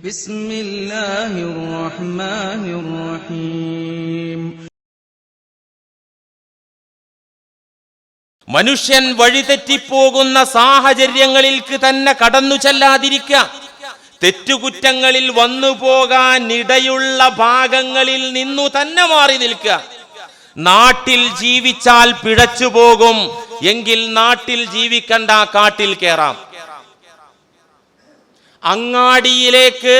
ബിസ്മില്ലാഹിർ റഹ്മാനിർ റഹീം. മനുഷ്യൻ വഴിതെറ്റിപ്പോകുന്ന സാഹചര്യങ്ങളിൽക്ക് തന്നെ കടന്നു ചെല്ലാതിരിക്കുക, തെറ്റുകുറ്റങ്ങളിൽ വന്നു പോകാൻ ഇടയുള്ള ഭാഗങ്ങളിൽ നിന്നു തന്നെ മാറി നിൽക്കുക. നാട്ടിൽ ജീവിച്ചാൽ പിഴച്ചു പോകും എങ്കിൽ നാട്ടിൽ ജീവിക്കണ്ട, കാട്ടിൽ കയറാം. അങ്ങാടിയിലേക്ക്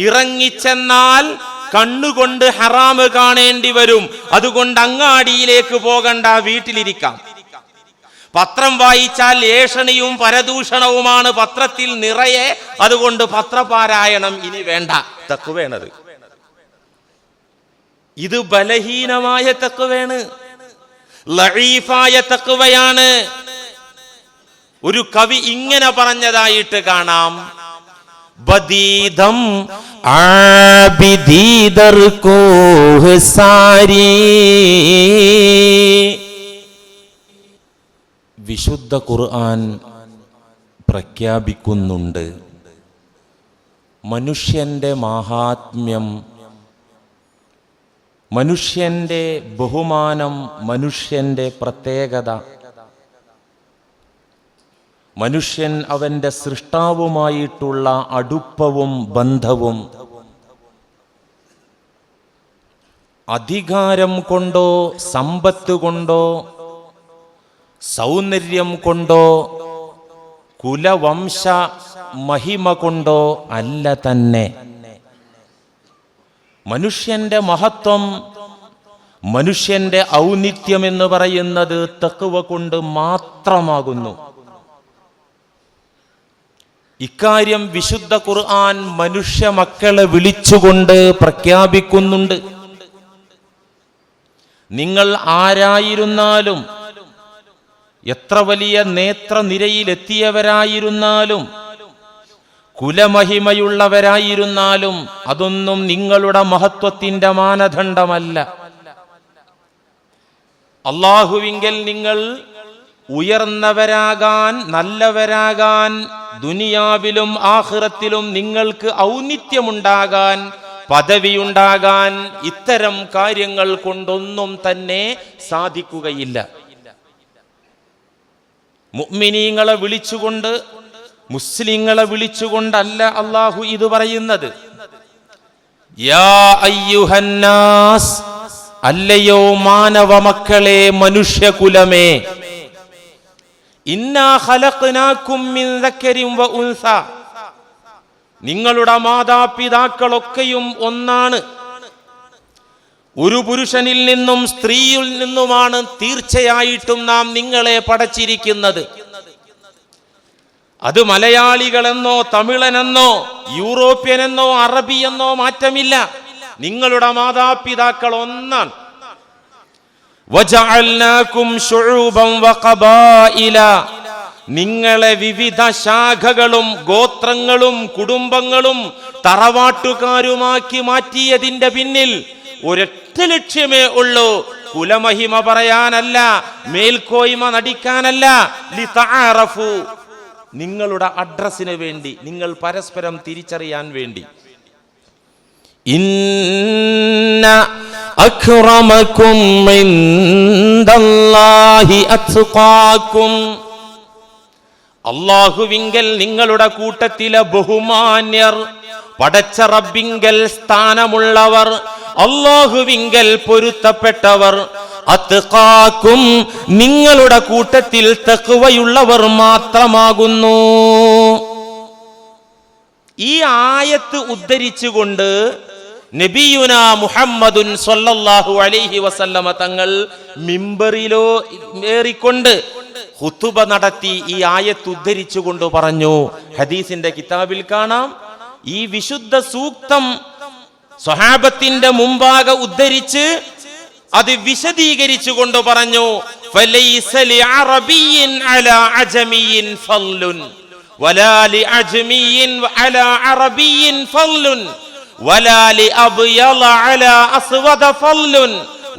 ഇറങ്ങിച്ചെന്നാൽ കണ്ണുകൊണ്ട് ഹറാമ് കാണേണ്ടി വരും. അതുകൊണ്ട് അങ്ങാടിയിലേക്ക് പോകണ്ട, വീട്ടിലിരിക്കാം. പത്രം വായിച്ചാൽ ഏഷണിയും പരദൂഷണവുമാണ് പത്രത്തിൽ നിറയെ. അതുകൊണ്ട് പത്രപാരായണം ഇനി വേണ്ട. തഖ്വയാണത്. ഇത് ബലഹീനമായ തഖ്വയാണ്, ലഈഫായ തഖ്വയാണ്. ഒരു കവി ഇങ്ങനെ പറഞ്ഞതായിട്ട് കാണാം: ബദീദം ആബിദീദർ കോ സാരി. വിശുദ്ധ ഖുർആൻ പ്രഖ്യാപിക്കുന്നുണ്ട്, മനുഷ്യന്റെ മാഹാത്മ്യം, മനുഷ്യന്റെ ബഹുമാനം, മനുഷ്യന്റെ പ്രത്യേകത, മനുഷ്യൻ അവന്റെ സൃഷ്ടാവുമായിട്ടുള്ള അടുപ്പവും ബന്ധവും അധികാരം കൊണ്ടോ സമ്പത്ത് കൊണ്ടോ സൗന്ദര്യം കൊണ്ടോ കുലവംശ മഹിമ കൊണ്ടോ അല്ല തന്നെ. മനുഷ്യന്റെ മഹത്വം, മനുഷ്യന്റെ ഔന്നിത്യം എന്ന് പറയുന്നത് തഖ്വ കൊണ്ട് മാത്രമാകുന്നു. ഇക്കാര്യം വിശുദ്ധ ഖുർആൻ മനുഷ്യ മക്കളെ വിളിച്ചുകൊണ്ട് പ്രഖ്യാപിക്കുന്നുണ്ട്. നിങ്ങൾ ആരായിരുന്നാലും, എത്ര വലിയ നേത്രനിരയിലെത്തിയവരായിരുന്നാലും, കുലമഹിമയുള്ളവരായിരുന്നാലും, അതൊന്നും നിങ്ങളുടെ മഹത്വത്തിന്റെ മാനദണ്ഡമല്ല. അല്ലാഹുവിങ്കൽ നിങ്ങൾ ഉയർന്നവരാകാൻ, നല്ലവരാകാൻ, ദുനിയാവിലും ആഖിറത്തിലും നിങ്ങൾക്ക് ഔന്നിത്യമുണ്ടാകാൻ, പദവിയുണ്ടാകാൻ ഇത്തരം കാര്യങ്ങൾ കൊണ്ടൊന്നും തന്നെ സാധിക്കുകയില്ല. മുഅ്മിനീങ്ങളെ വിളിച്ചുകൊണ്ട്, മുസ്ലിങ്ങളെ വിളിച്ചുകൊണ്ടല്ല അല്ലാഹു ഇത് പറയുന്നത്. യാ അയ്യുഹന്നാസ്, അല്ലയോ മാനവ മക്കളെ, മനുഷ്യകുലമേ, ഇന്നാ ഖലഖ്നാകും മിൻ ദക്കരിൻ വ ഉൻസ, നിങ്ങളുടെ മാതാപിതാക്കളൊക്കെയും ഒന്നാണ്. ഒരു പുരുഷനിൽ നിന്നും സ്ത്രീയിൽ നിന്നുമാണ് തീർച്ചയായിട്ടും നാം നിങ്ങളെ പടച്ചിരിക്കുന്നത്. അത് മലയാളികളെന്നോ തമിഴനെന്നോ യൂറോപ്യനെന്നോ അറബിയെന്നോ മാറ്റമില്ല. നിങ്ങളുടെ മാതാപിതാക്കൾ ഒന്നാണ്. വജഅൽനാകും ശുഊബൻ വഖബായില, നിങ്ങളെ വിവിധ ശാഖകളും ഗോത്രങ്ങളും കുടുംബങ്ങളും തറവാട്ടുകാരുമാക്കി മാറ്റിയതിന്റെ പിന്നിൽ ഒരൊറ്റ ലക്ഷ്യമേ ഉള്ളൂ, കുലമഹിമ പറയാനല്ല, മേൽക്കോയ്മ നടിക്കാനല്ല. ലിതഅറഫു, നിങ്ങളുടെ അഡ്രസ്സിന് വേണ്ടി, നിങ്ങൾ പരസ്പരം തിരിച്ചറിയാൻ വേണ്ടി. ഇന്ന അക്രമകും ഇൻദല്ലാഹി അത്ഖാകും, അല്ലാഹുവിങ്കൽ നിങ്ങളുടെ കൂട്ടത്തിലെ ബഹുമാന്യർ, പടച്ച റബ്ബിങ്കൽ സ്ഥാനമുള്ളവർ, അല്ലാഹുവിങ്കൽ പൊരുത്തപ്പെട്ടവർ, അത്ഖാകും, നിങ്ങളുടെ കൂട്ടത്തിൽ തഖ്വയുള്ളവർ മാത്രമാകുന്നു. ഈ ആയത്ത് ഉദ്ധരിച്ചുകൊണ്ട് നബിയുനാ മുഹമ്മദുൻ സ്വല്ലല്ലാഹു അലൈഹി വസല്ലമ തങ്ങൾ മിമ്പറിലോ ഏറിക്കൊണ്ട് ഖുതുബ നടത്തി ഈ ആയത്ത് ഉദ്ധരിച്ചുകൊണ്ട് പറഞ്ഞു. ഹദീസിന്റെ കിതാബിൽ കാണാം, ഈ വിശുദ്ധ സൂക്തം സ്വഹാബത്തിന്റെ മുമ്പാകെ ഉദ്ധരിച്ച് അത് വിശദീകരിച്ചു കൊണ്ട് പറഞ്ഞു, ഫലൈസ ലിഅറബിയ്യിൻ അലാ അജമിയ്യിൻ ഫളലുൻ വലാ ലിഅജമിയ്യിൻ അലാ അറബിയ്യിൻ ഫളലുൻ വലാ ലിഅബ്യള അലാ അസ്വദ ഫളലുൻ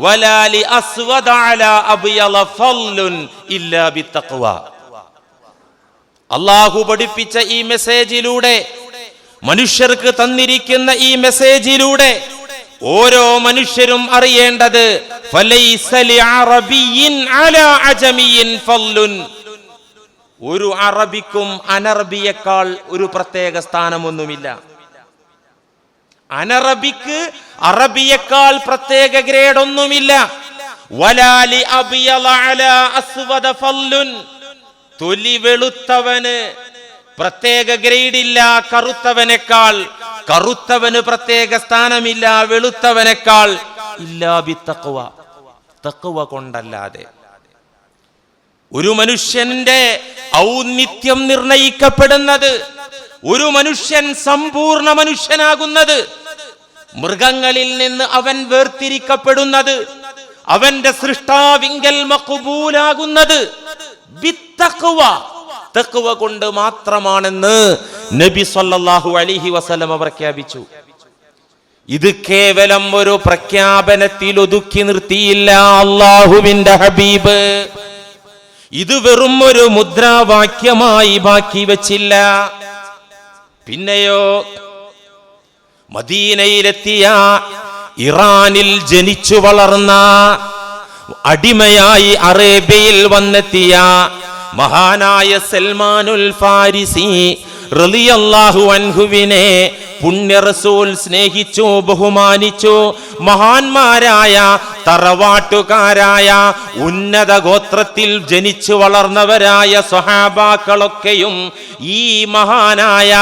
വലാ ലിഅസ്വദ അലാ അബ്യള ഫളലുൻ ഇല്ലാ ബിത്തഖ്വ. അല്ലാഹു പഠിപ്പിച്ച ഈ മെസ്സേജിലൂടെ മനുഷ്യർക്ക് തന്നിരിക്കുന്ന ഈ മെസ്സേജിലൂടെ ഓരോ മനുഷ്യരും അറിയേണ്ടത് ഫലൈസ ലിഅറബിയ്യിൻ അലാ അജമിയ്യിൻ ഫളലുൻ, ഒരു അറബിക്കും അനറബിയേക്കാൾ ഒരു പ്രത്യേക സ്ഥാനമൊന്നുമില്ല. അനറബിക്ക് അറബിയേക്കാൾ പ്രത്യേക ഗ്രേഡ് ഒന്നുമില്ല. വലാ ലിഅബിയള അലാ അസ്വദ ഫളലുൻ, തൊലി വെളുത്തവന് പ്രത്യേക ഗ്രേഡ് ഇല്ല കറുത്തവനേക്കാൾ, കറുത്തവന് പ്രത്യേക സ്ഥാനമില്ല വെളുത്തവനേക്കാൾ. ഇല്ലാ ബിത്തഖ്വ, തഖ്വ കൊണ്ടല്ലാതെ. ഒരു മനുഷ്യന്റെ ഔന്നിത്യം നിർണയിക്കപ്പെടുന്നത്, ഒരു മനുഷ്യൻ സമ്പൂർണ്ണ മനുഷ്യനാകുന്നത്, മൃഗങ്ങളിൽ നിന്ന് അവൻ വേർതിരിക്കപ്പെടുന്നത്, അവന്റെ സൃഷ്ടാവിങ്കൽ മഖ്ബൂലാകുന്നത് ബിത്തഖ്വ, തഖ്വ കൊണ്ട് മാത്രമാണെന്ന് നബി സല്ലല്ലാഹു അലൈഹി വസല്ലം പ്രഖ്യാപിച്ചു. ഇത് കേവലം ഒരു പ്രഖ്യാപനത്തിൽ ഒതുക്കി നിർത്തിയില്ല അല്ലാഹുവിന്റെ ഹബീബ്. ഇത് വെറും ഒരു മുദ്രാവാക്യമായി ബാക്കി വെച്ചില്ല. പിന്നെയോ മദീനയിലെത്തിയ, ഇറാനിൽ ജനിച്ചു വളർന്ന, അടിമയായി അറേബ്യയിൽ വന്നെത്തിയ മഹാനായ സൽമാനുൽ ഫാരിസി റളിയല്ലാഹു അൻഹുവിനെ പുണ്യ റസൂൽ സ്നേഹിച്ചു, ബഹുമാനിച്ചു. മഹാന്മാരായ തറവാട്ടുകാരായ ഉന്നത ഗോത്രത്തിൽ ജനിച്ചു വളർന്നവരായ സ്വഹാബാക്കളൊക്കെയും ഈ മഹാനായ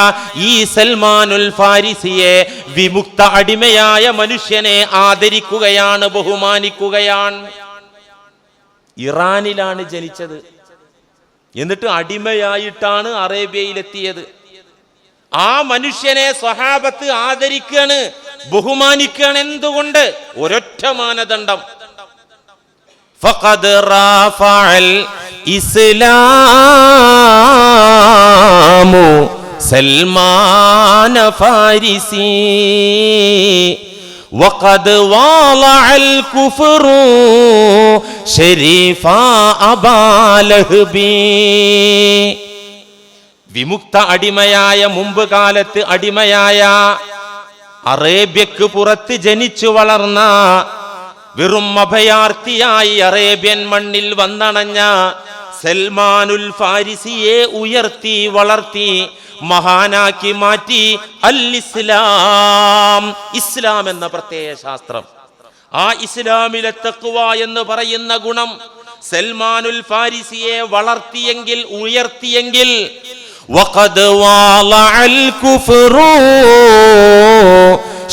ഈ സൽമാനുൽ ഫാരിസിയെ, വിമുക്ത അടിമയായ മനുഷ്യനെ ആദരിക്കുകയാണ്, ബഹുമാനിക്കുകയാണ്. ഇറാനിലാണ് ജനിച്ചത്, എന്നിട്ട് അടിമയായിട്ടാണ് അറേബ്യയിലെത്തിയത്. ആ മനുഷ്യനെ സ്വഹാബത്ത് ആദരിക്കുകയാണ്, ബഹുമാനിക്കുകയാണ്. എന്തുകൊണ്ട്? ഒരൊറ്റ മാനദണ്ഡം, ഫഖദ് റഫഅൽ ഇസ്ലാമു സൽമാന ഫാരിസി വഖദ് വാളഅൽ കുഫ്റു ശരീഫാ അബാ ലഹബി. വിമുക്ത അടിമയായ, മുമ്പ് കാലത്ത് അടിമയായ, അറേബ്യക്ക് പുറത്ത് ജനിച്ചു വളർന്ന, വെറും അഭയാർത്ഥിയായി അറേബ്യൻ മണ്ണിൽ വന്നണഞ്ഞ സൽമാനുൽ ഫാരിസിയെ ഉയർത്തി വളർത്തി മഹാനാക്കി മാറ്റി അൽ ഇസ്ലാം, ഇസ്ലാം എന്ന പ്രത്യയ ശാസ്ത്രം. ആ ഇസ്ലാമിലെ തഖ്വ എന്ന് പറയുന്ന ഗുണം സൽമാനുൽ ഫാരിസിയെ വളർത്തിയെങ്കിൽ, ഉയർത്തിയെങ്കിൽ, വഖദ് വാളഅൽ കുഫ്റു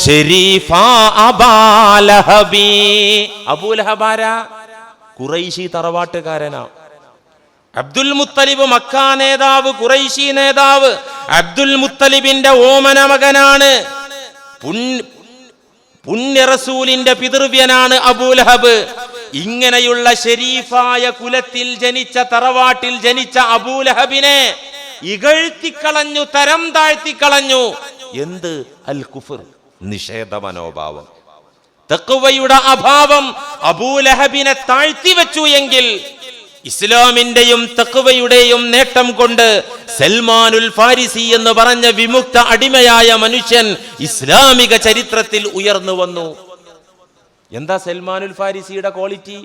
ശരീഫാ അബാ ലഹബി. അബൂ ലഹബാര ഖുറൈശി തറവാട്ടുകാരനാ. അബ്ദുൽ മുത്തലിബ് മക്കാ നേതാവ്, ഖുറൈശി നേതാവ്. അബ്ദുൽ മുത്തലിബിന്റെ ഓമന മകനാണ്. പുണ്യ റസൂലിന്റെ പിതൃവ്യനാണ് അബൂ ലഹബ്. ഇങ്ങനെയുള്ള ഷരീഫായ കുലത്തിൽ ജനിച്ച, തറവാട്ടിൽ ജനിച്ച അബൂ ലഹബിനെ ഇകഴ്ത്തിക്കളഞ്ഞു, തരം താഴ്ത്തിക്കളഞ്ഞു. എന്ത്? അൽ കുഫർ, നിഷേധ മനോഭാവം, തഖ്വയുടെ അഭാവം അബൂ ലഹബിനെ താഴ്ത്തി വെച്ചു. എങ്കിൽ ഇസ്ലാമിന്റെയും തഖ്വയുടെയും നേട്ടം കൊണ്ട് സൽമാനുൽ ഫാരിസി എന്ന് പറഞ്ഞ വിമുക്ത അടിമയായ മനുഷ്യൻ ഇസ്ലാമിക ചരിത്രത്തിൽ ഉയർന്നു വന്നു. എന്താ സൽമാനുൽ ഫാരിസിയുടെ ക്വാളിറ്റി?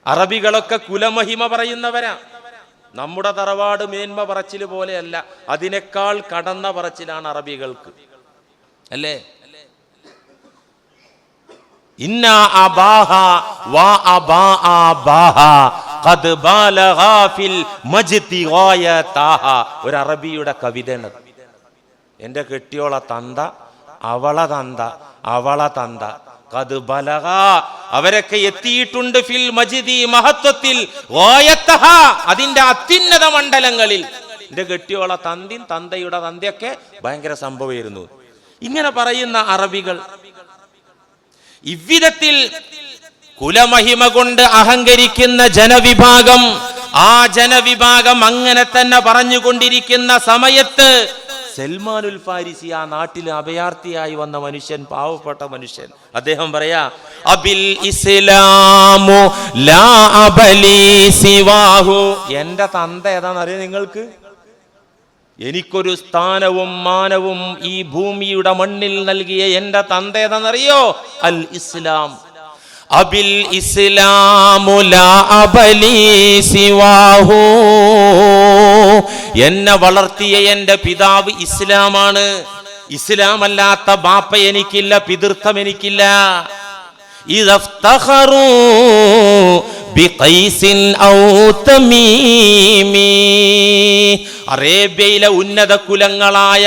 അറബികളൊക്കെ കുലമഹിമ പറയുന്നവരാ. നമ്മുടെ തറവാട് മേന്മ പറച്ചിൽ പോലെയല്ല, അതിനേക്കാൾ കടന്ന പറച്ചിലാണ് അറബികൾക്ക്, അല്ലേ? ഇന്ന അബാഹ വ അബാഅബാഹ ഖദ് ബാലഗാ ഫിൽ മജ്തി ഗായതാഹ. ഒരു അറബിയുടെ കവിതയാണ്. എൻ്റെ കെട്ടിയോള തന്ത, അവള തന്ത, അവള തന്ത, ഖദ് ബലഗ, അവരൊക്കെ എത്തിയിട്ടുണ്ട്, ഫിൽ മജ്തി, മഹത്വത്തിൽ, ഗായതഹ, അതിന്റെ അത്യുന്നത മണ്ഡലങ്ങളിൽ. എൻ്റെ കെട്ടിയോള തന്തിൻ, തന്തയുടെ തന്തയൊക്കെ ഭയങ്കര സംഭവമായിരുന്നു. ഇങ്ങനെ പറയുന്ന അറബികൾ ഇவ்விധത്തിൽ കുലമഹിമ കൊണ്ട് അഹങ്കരിക്കുന്ന ജനവിഭാഗം, ആ ജനവിഭാഗം അങ്ങനെ തന്നെ പറഞ്ഞുകൊണ്ടിരിക്കുന്ന സമയത്ത് സൽമാനുൽ ഫാരിസി, ആ നാട്ടിൽ അഭയാർത്ഥിയായി വന്ന മനുഷ്യൻ, പാവപ്പെട്ട മനുഷ്യൻ, അദ്ദേഹം പറയാ, അബിൽ ഇസ്ലാമു ലാ അബലി സിവാഹു. എന്റെ തന്ത ഏതാണെന്നറിയോ നിങ്ങൾക്ക്? എനിക്കൊരു സ്ഥാനവും മാനവും ഈ ഭൂമിയുടെ മണ്ണിൽ നൽകിയ എൻ്റെ തന്ത ഏതെന്നറിയോ? അൽ ഇസ്ലാം. അബിൽ ഇസ്ലാമു ലാ അബലി സിവാഹു. എന്നെ വളർത്തിയ എൻ്റെ പിതാവ് ഇസ്ലാമാണ്. ഇസ്ലാം അല്ലാത്ത ബാപ്പ എനിക്കില്ല, പിതൃത്വം എനിക്കില്ല. ഇദഫ്തഖറു ബിഖൈസിൻ ഔ തമീമി. അറേബ്യയിലെ ഉന്നത കുലങ്ങളായ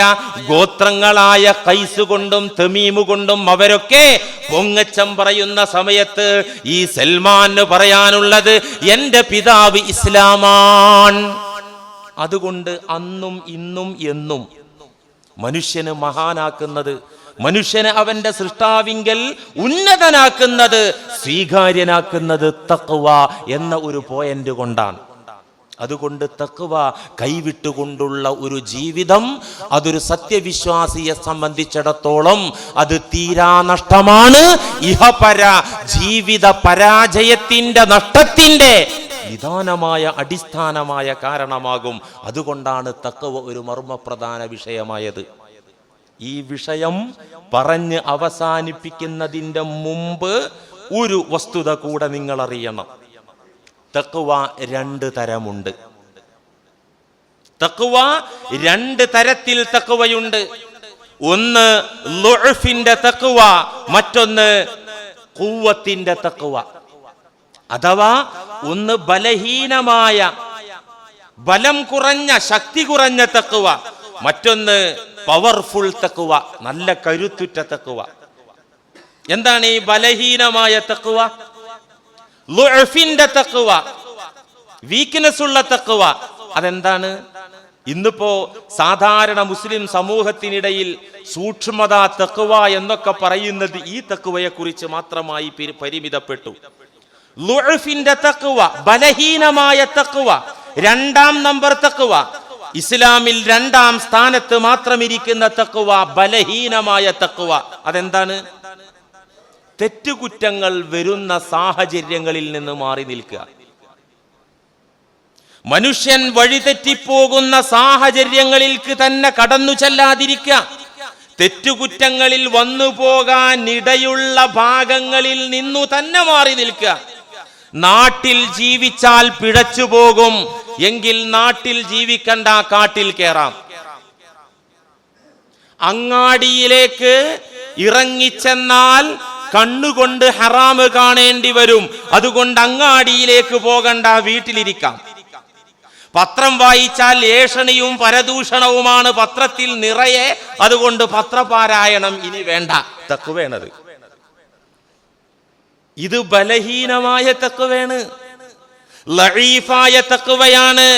ഗോത്രങ്ങളായ ഖൈസ് കൊണ്ടും തമീമു കൊണ്ടും അവരൊക്കെ പൊങ്ങച്ചം പറയുന്ന സമയത്ത് ഈ സൽമാന് പറയാനുള്ളത് എൻ്റെ പിതാവ് ഇസ്ലാമാണ്. അതുകൊണ്ട് അന്നും ഇന്നും എന്നും മനുഷ്യന് മഹാനാക്കുന്നത്, മനുഷ്യനെ അവന്റെ സൃഷ്ടാവിങ്കൽ ഉന്നതനാക്കുന്നത്, സ്വീകാര്യനാക്കുന്നത് തഖ്വ എന്ന ഒരു പോയിന്റ് കൊണ്ടാണ്. അതുകൊണ്ട് തഖ്വ കൈവിട്ടുകൊണ്ടുള്ള ഒരു ജീവിതം അതൊരു സത്യവിശ്വാസിയെ സംബന്ധിച്ചിടത്തോളം അത് തീരാ നഷ്ടമാണ്. ഇഹപര ജീവിത പരാജയത്തിന്റെ നഷ്ടത്തിന്റെ നിദാനമായ അടിസ്ഥാനമായ കാരണമാകും. അതുകൊണ്ടാണ് തഖ്വ ഒരു മർമ്മപ്രധാന വിഷയമായത്. ഈ വിഷയം പറഞ്ഞ് അവസാനിപ്പിക്കുന്നതിൻ്റെ മുമ്പ് ഒരു വസ്തുത കൂടെ നിങ്ങൾ അറിയണം. തഖ്വ രണ്ട് തരമുണ്ട്. തഖ്വ രണ്ട് തരത്തിൽ തഖ്വയുണ്ട്. ഒന്ന് ളുഅഫിന്റെ തഖ്വ, മറ്റൊന്ന് ഖുവ്വത്തിന്റെ തഖ്വ. അഥവാ ഒന്ന് ബലഹീനമായ, ബലം കുറഞ്ഞ, ശക്തി കുറഞ്ഞ തഖ്വ, മറ്റൊന്ന് പവർഫുൾ തഖ്വ, നല്ല കരുത്തുറ്റ തഖ്വ. എന്താണ് ഈ ബലഹീനമായ തഖ്വ? ളുഅഫിന്റെ തഖ്വ, വീക്ക്നെസ് ഉള്ള തഖ്വ. അതെന്താണ്? ഇന്നിപ്പോ സാധാരണ മുസ്ലിം സമൂഹത്തിനിടയിൽ സൂക്ഷ്മത, തഖ്വ എന്നൊക്കെ പറയുന്നത് ഈ തഖ്വയെ കുറിച്ച് മാത്രമായി പരിമിതപ്പെട്ടു. ളുഅഫിന്റെ തഖ്വ, ബലഹീനമായ തഖ്വ, രണ്ടാം നമ്പർ തഖ്വ, ഇസ്ലാമിൽ രണ്ടാം സ്ഥാനത്ത് മാത്രം ഇരിക്കുന്ന തഖ്വ ബലഹീനമായ തഖ്വ. അതെന്താണ്? തെറ്റുകുറ്റങ്ങൾ വരുന്ന സാഹചര്യങ്ങളിൽ നിന്ന് മാറി നിൽക്കുക. മനുഷ്യൻ വഴിതെറ്റിപ്പോകുന്ന സാഹചര്യങ്ങളിൽക്ക് തന്നെ കടന്നു ചെല്ലാതിരിക്കുക. തെറ്റുകുറ്റങ്ങളിൽ വന്നു പോകാൻ ഇടയുള്ള ഭാഗങ്ങളിൽ നിന്നു തന്നെ മാറി നിൽക്കുക. നാട്ടിൽ ജീവിച്ചാൽ പിഴച്ചു പോകും എങ്കിൽ നാട്ടിൽ ജീവിക്കണ്ട, കാട്ടിൽ കയറാം. അങ്ങാടിയിലേക്ക് ഇറങ്ങിച്ചെന്നാൽ കണ്ണുകൊണ്ട് ഹറാമ് കാണേണ്ടി വരും. അതുകൊണ്ട് അങ്ങാടിയിലേക്ക് പോകണ്ട, വീട്ടിലിരിക്കാം. പത്രം വായിച്ചാൽ ഏഷണിയും പരദൂഷണവുമാണ് പത്രത്തിൽ നിറയെ. അതുകൊണ്ട് പത്രപാരായണം ഇനി വേണ്ട. തഖ്വയാണത്. ഇത് ബലഹീനമായ തഖ്വയാണ്, ലഈഫായ തഖ്വയാണ്.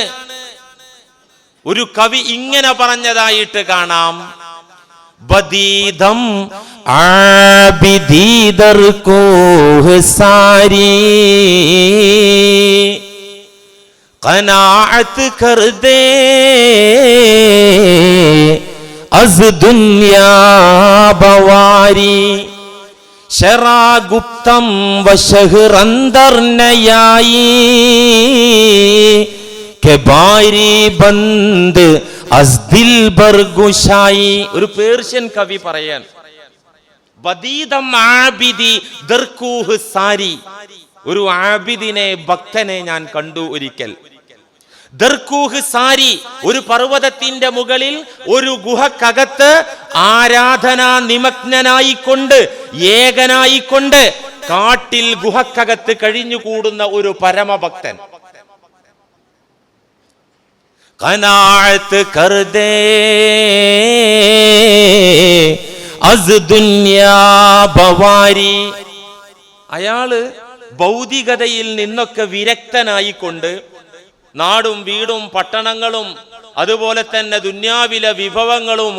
ഒരു കവി ഇങ്ങനെ പറഞ്ഞതായിട്ട് കാണാം: ബദീദം ആബിദീദർ കോഹ് സാരി ഖനാഅത്ത് കർ ദേ അസ് ദുനിയാ ബവാരി ശറാഗുപ്തം വശഹ്റന്ദർ നയായി കെ ബാരി ബന്ദ് അസ് ദിൽ ബർഗുശായി. ഒരു പേർഷ്യൻ കവി പറയാൻ, ബദീദം ആബിദി ദർകൂഹ് സാരി. ഒരു ആബിദിനെ, ഭക്തനെ ഞാൻ കണ്ടു ഒരിക്കൽ. ദർകൂഹ് സാരി, ഒരു പർവ്വതത്തിന്റെ മുകളിൽ ഒരു ഗുഹക്കകത്ത് ആരാധനാ നിമഗ്നനായിക്കൊണ്ട്, ഏകനായിക്കൊണ്ട് കാട്ടിൽ ഗുഹക്കകത്ത് കഴിഞ്ഞുകൂടുന്ന ഒരു പരമഭക്തൻ. ഖനാഅത്ത് കർ ദേ അസ് ദുനിയാ ബവാരി. അയാള് ഭൗതികതയിൽ നിന്നൊക്കെ വിരക്തനായിക്കൊണ്ട് നാടും വീടും പട്ടണങ്ങളും അതുപോലെ തന്നെ ദുന്യാവിലെ വിഭവങ്ങളും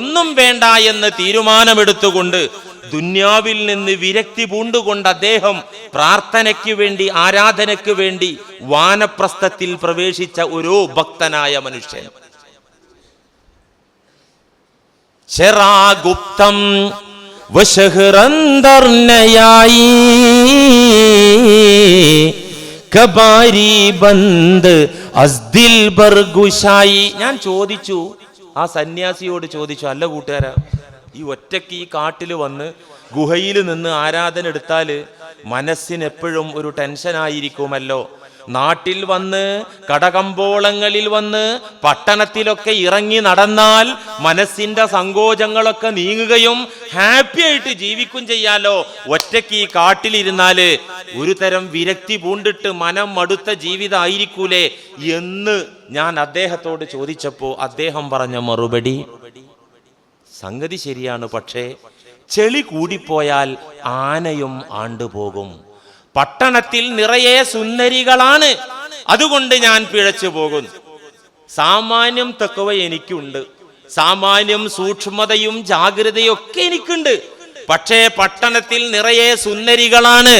ഒന്നും വേണ്ട എന്ന് തീരുമാനമെടുത്തുകൊണ്ട് ദുന്യാവിൽ നിന്ന് വിരക്തി പൂണ്ടുകൊണ്ട് അദ്ദേഹം പ്രാർത്ഥനയ്ക്ക് വേണ്ടി, ആരാധനയ്ക്ക് വേണ്ടി വാനപ്രസ്ഥത്തിൽ പ്രവേശിച്ച ഒരു ഭക്തനായ മനുഷ്യൻ. ശറാഗുപ്തം വശഹ്റന്ദർ നയായി കബാരി ബന്ദ് അസ്ദിൽ ബർഗുശായി. ഞാൻ ചോദിച്ചു, ആ സന്യാസിയോട് ചോദിച്ചു, അല്ല കൂട്ടുകാരാ, ഈ ഒറ്റയ്ക്ക് ഈ കാട്ടിൽ വന്ന് ഗുഹയിൽ നിന്ന് ആരാധന എടുത്താൽ മനസ്സിന് എപ്പോഴും ഒരു ടെൻഷനായിരിക്കുമല്ലോ. നാട്ടിൽ വന്ന് കടകമ്പോളങ്ങളിൽ വന്ന് പട്ടണത്തിലൊക്കെ ഇറങ്ങി നടന്നാൽ മനസ്സിന്റെ സങ്കോചങ്ങളൊക്കെ നീങ്ങുകയും ഹാപ്പി ആയിട്ട് ജീവിക്കും ചെയ്യാലോ. ഒറ്റയ്ക്ക് ഈ കാട്ടിലിരുന്നാല് ഒരു തരം വിരക്തി പൂണ്ടിട്ട് മനം മടുത്ത ജീവിതമായിരിക്കൂലേ എന്ന് ഞാൻ അദ്ദേഹത്തോട് ചോദിച്ചപ്പോ അദ്ദേഹം പറഞ്ഞ മറുപടി, സംഗതി ശരിയാണ്, പക്ഷേ ചെളി കൂടിപ്പോയാൽ ആനയും ആണ്ടുപോകും. പട്ടണത്തിൽ നിറയെ സുന്ദരികളാണ്, അതുകൊണ്ട് ഞാൻ പിഴച്ചു പോകുന്നു. സാമാന്യം തഖ്വ എനിക്കുണ്ട്, സാമാന്യം സൂക്ഷ്മതയും ജാഗ്രതയും ഒക്കെ എനിക്കുണ്ട്. പക്ഷേ പട്ടണത്തിൽ നിറയെ സുന്ദരികളാണ്.